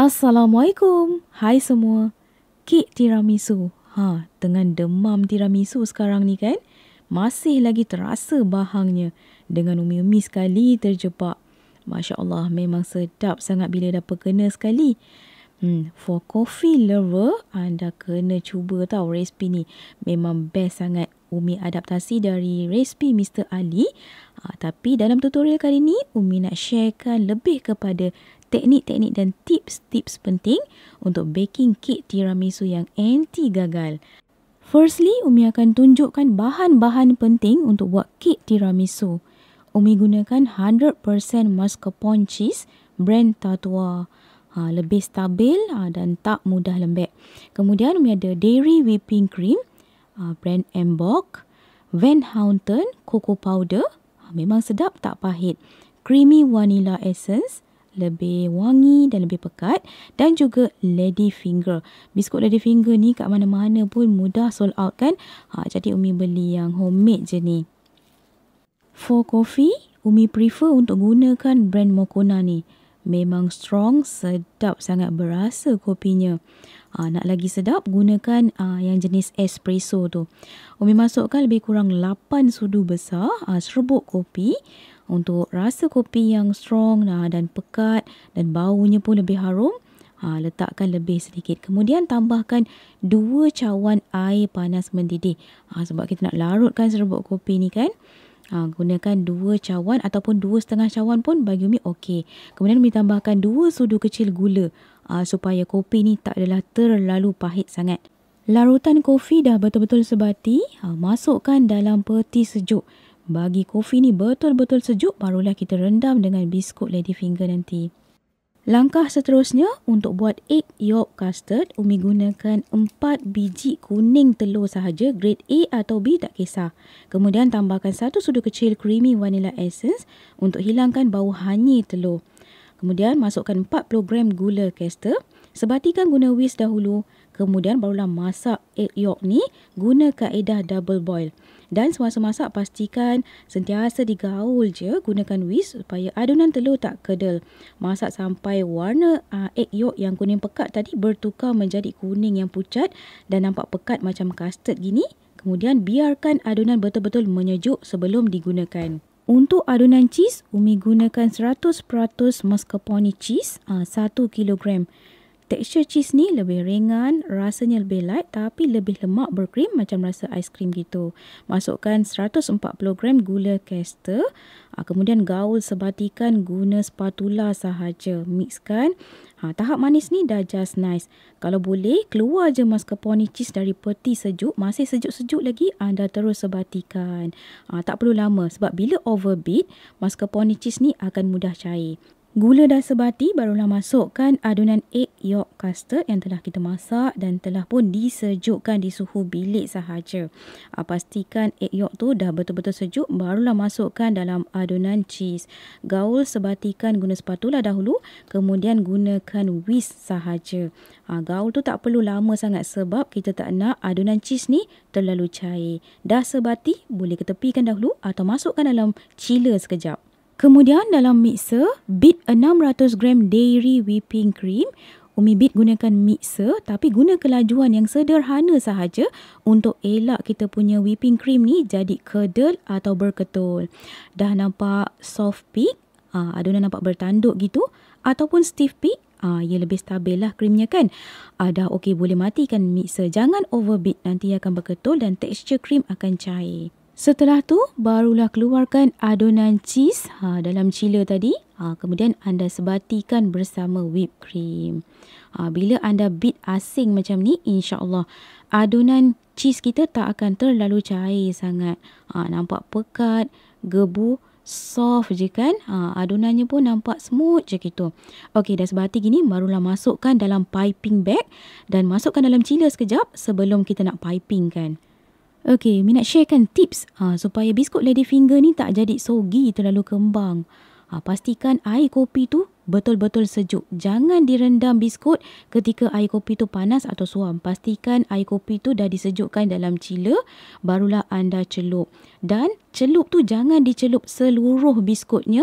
Assalamualaikum. Hai semua. Kek tiramisu. Dengan demam tiramisu sekarang ni kan, masih lagi terasa bahangnya. Dengan umi-umi sekali terjebak. Masya Allah, memang sedap sangat bila dapat kena sekali. For coffee lover, anda kena cuba tahu resipi ni. Memang best sangat. Umi adaptasi dari resipi Mr. Ali. Tapi dalam tutorial kali ni, Umi nak sharekan lebih kepada teknik-teknik dan tips-tips penting untuk baking kek tiramisu yang anti gagal. Firstly, Umi akan tunjukkan bahan-bahan penting untuk buat kek tiramisu. Umi gunakan 100% mascarpone cheese brand Tatua. Lebih stabil dan tak mudah lembek. Kemudian Umi ada dairy whipping cream brand Mbok, Van Houten cocoa powder, memang sedap tak pahit. Creamy vanilla essence, lebih wangi dan lebih pekat, dan juga Lady Finger. Biskut Lady Finger ni kat mana-mana pun mudah sold out kan. Jadi Umi beli yang homemade je ni. For coffee, Umi prefer untuk gunakan brand Moccona ni. Memang strong, sedap sangat berasa kopinya. Nak lagi sedap, gunakan yang jenis espresso tu. Umi masukkan lebih kurang 8 sudu besar serbuk kopi untuk rasa kopi yang strong dan pekat dan baunya pun lebih harum. Letakkan lebih sedikit. Kemudian tambahkan 2 cawan air panas mendidih. Sebab kita nak larutkan serbuk kopi ni kan. Gunakan 2 cawan ataupun 2,5 cawan pun bagi Umi okey. Kemudian Umi tambahkan 2 sudu kecil gula supaya kopi ni tak adalah terlalu pahit sangat. Larutan kopi dah betul-betul sebati, masukkan dalam peti sejuk. Bagi kopi ni betul-betul sejuk, barulah kita rendam dengan biskut Lady Finger nanti. Langkah seterusnya, untuk buat egg yolk custard, Umi gunakan 4 biji kuning telur sahaja, grade A atau B tak kisah. Kemudian tambahkan 1 sudu kecil creamy vanilla essence untuk hilangkan bau hanyir telur. Kemudian masukkan 40 gram gula caster, sebatikan guna whisk dahulu. Kemudian barulah masak egg yolk ni guna kaedah double boil. Dan semasa masak pastikan sentiasa digaul je, gunakan whisk supaya adunan telur tak kedel. Masak sampai warna egg yolk yang kuning pekat tadi bertukar menjadi kuning yang pucat dan nampak pekat macam custard gini. Kemudian biarkan adunan betul-betul menyejuk sebelum digunakan. Untuk adunan cheese, Umi gunakan 100% mascarpone cheese 1 kilogram. Tekstur cheese ni lebih ringan, rasanya lebih light tapi lebih lemak berkrim macam rasa aiskrim gitu. Masukkan 140 gram gula caster. Kemudian gaul sebatikan guna spatula sahaja. Mixkan. Tahap manis ni dah just nice. Kalau boleh, keluar je mascarpone cheese dari peti sejuk. Masih sejuk-sejuk lagi, anda terus sebatikan. Tak perlu lama sebab bila overbeat, mascarpone cheese ni akan mudah cair. Gula dah sebati, barulah masukkan adunan egg yolk custard yang telah kita masak dan telah pun disejukkan di suhu bilik sahaja. Pastikan egg yolk tu dah betul-betul sejuk, barulah masukkan dalam adunan cheese. Gaul sebatikan guna spatula dahulu, kemudian gunakan whisk sahaja. Gaul tu tak perlu lama sangat sebab kita tak nak adunan cheese ni terlalu cair. Dah sebati, boleh ketepikan dahulu atau masukkan dalam chiller sekejap. Kemudian dalam mixer, beat 600 gram dairy whipping cream. Umi beat gunakan mixer tapi guna kelajuan yang sederhana sahaja untuk elak kita punya whipping cream ni jadi kedel atau berketul. Dah nampak soft peak, adunan nampak bertanduk gitu ataupun stiff peak, ia lebih stabil lah krimnya kan. Dah okey, boleh matikan mixer. Jangan overbeat, nanti akan berketul dan tekstur krim akan cair. Setelah tu, barulah keluarkan adunan cheese dalam chiller tadi. Kemudian anda sebatikan bersama whipped cream. Bila anda beat asing macam ni, insya-Allah adunan cheese kita tak akan terlalu cair sangat. Nampak pekat, gebu, soft je kan. Adunannya pun nampak smooth je gitu. Okey, dah sebati gini, barulah masukkan dalam piping bag dan masukkan dalam chiller sekejap sebelum kita nak piping kan. Okey, Umi nak sharekan tips supaya biskut Lady Finger ni tak jadi soggy terlalu kembang. Pastikan air kopi tu betul-betul sejuk. Jangan direndam biskut ketika air kopi tu panas atau suam. Pastikan air kopi tu dah disejukkan dalam chiller, barulah anda celup. Dan celup tu jangan dicelup seluruh biskutnya.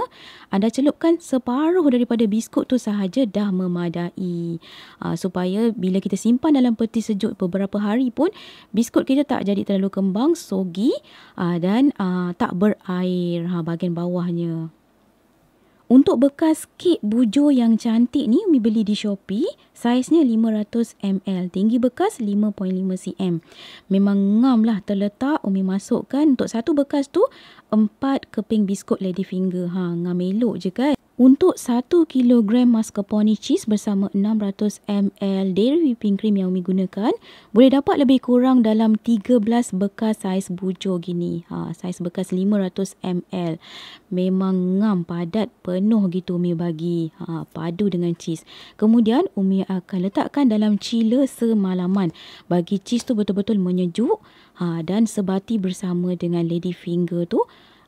Anda celupkan separuh daripada biskut tu sahaja dah memadai. Supaya bila kita simpan dalam peti sejuk beberapa hari pun, biskut kita tak jadi terlalu kembang, sogi dan tak berair bahagian bawahnya. Untuk bekas kek bujur yang cantik ni, Umi beli di Shopee. Saiznya 500 ml. Tinggi bekas 5.5 cm. Memang ngam lah terletak. Umi masukkan untuk satu bekas tu 4 keping biskut Ladyfinger. Ngam elok je kan. Untuk 1 kilogram mascarpone cheese bersama 600 ml dairy whipping cream yang Umi gunakan, boleh dapat lebih kurang dalam 13 bekas saiz bujur gini. Saiz bekas 500 ml. Memang ngam, padat, penuh gitu Umi bagi. Padu dengan cheese. Kemudian Umi akan letakkan dalam chiller semalaman. Bagi cheese tu betul-betul menyejuk. Dan sebati bersama dengan Ladyfinger tu.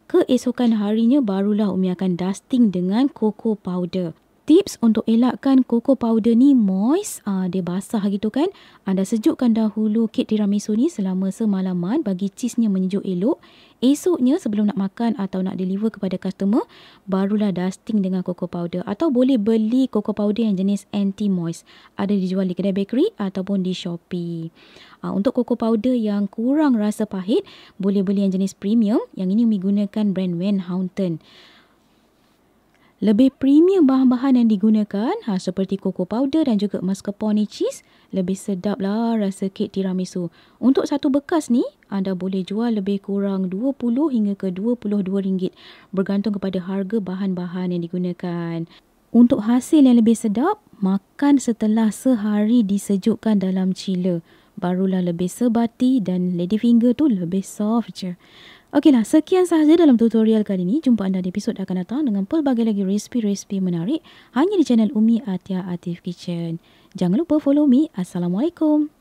Keesokan harinya barulah Umi akan dusting dengan cocoa powder. Tips untuk elakkan cocoa powder ni moist, dia basah gitu kan. Anda sejukkan dahulu kek tiramisu ni selama semalaman bagi cheese-nya menyejuk elok. Esoknya sebelum nak makan atau nak deliver kepada customer, barulah dusting dengan cocoa powder. Atau boleh beli cocoa powder yang jenis anti-moist. Ada dijual di kedai bakery ataupun di Shopee. Untuk cocoa powder yang kurang rasa pahit, boleh beli yang jenis premium. Yang ini Umi gunakan brand Van Houten. Lebih premium bahan-bahan yang digunakan seperti cocoa powder dan juga mascarpone cheese, lebih sedap lah rasa kek tiramisu. Untuk satu bekas ni, anda boleh jual lebih kurang 20 hingga ke RM22 bergantung kepada harga bahan-bahan yang digunakan. Untuk hasil yang lebih sedap, makan setelah sehari disejukkan dalam chiller. Barulah lebih sebati dan Ladyfinger tu lebih soft je. Okeylah, sekian sahaja dalam tutorial kali ini. Jumpa anda di episod akan datang dengan pelbagai lagi resipi-resipi menarik hanya di channel Umi Atia Atif Kitchen. Jangan lupa follow me. Assalamualaikum.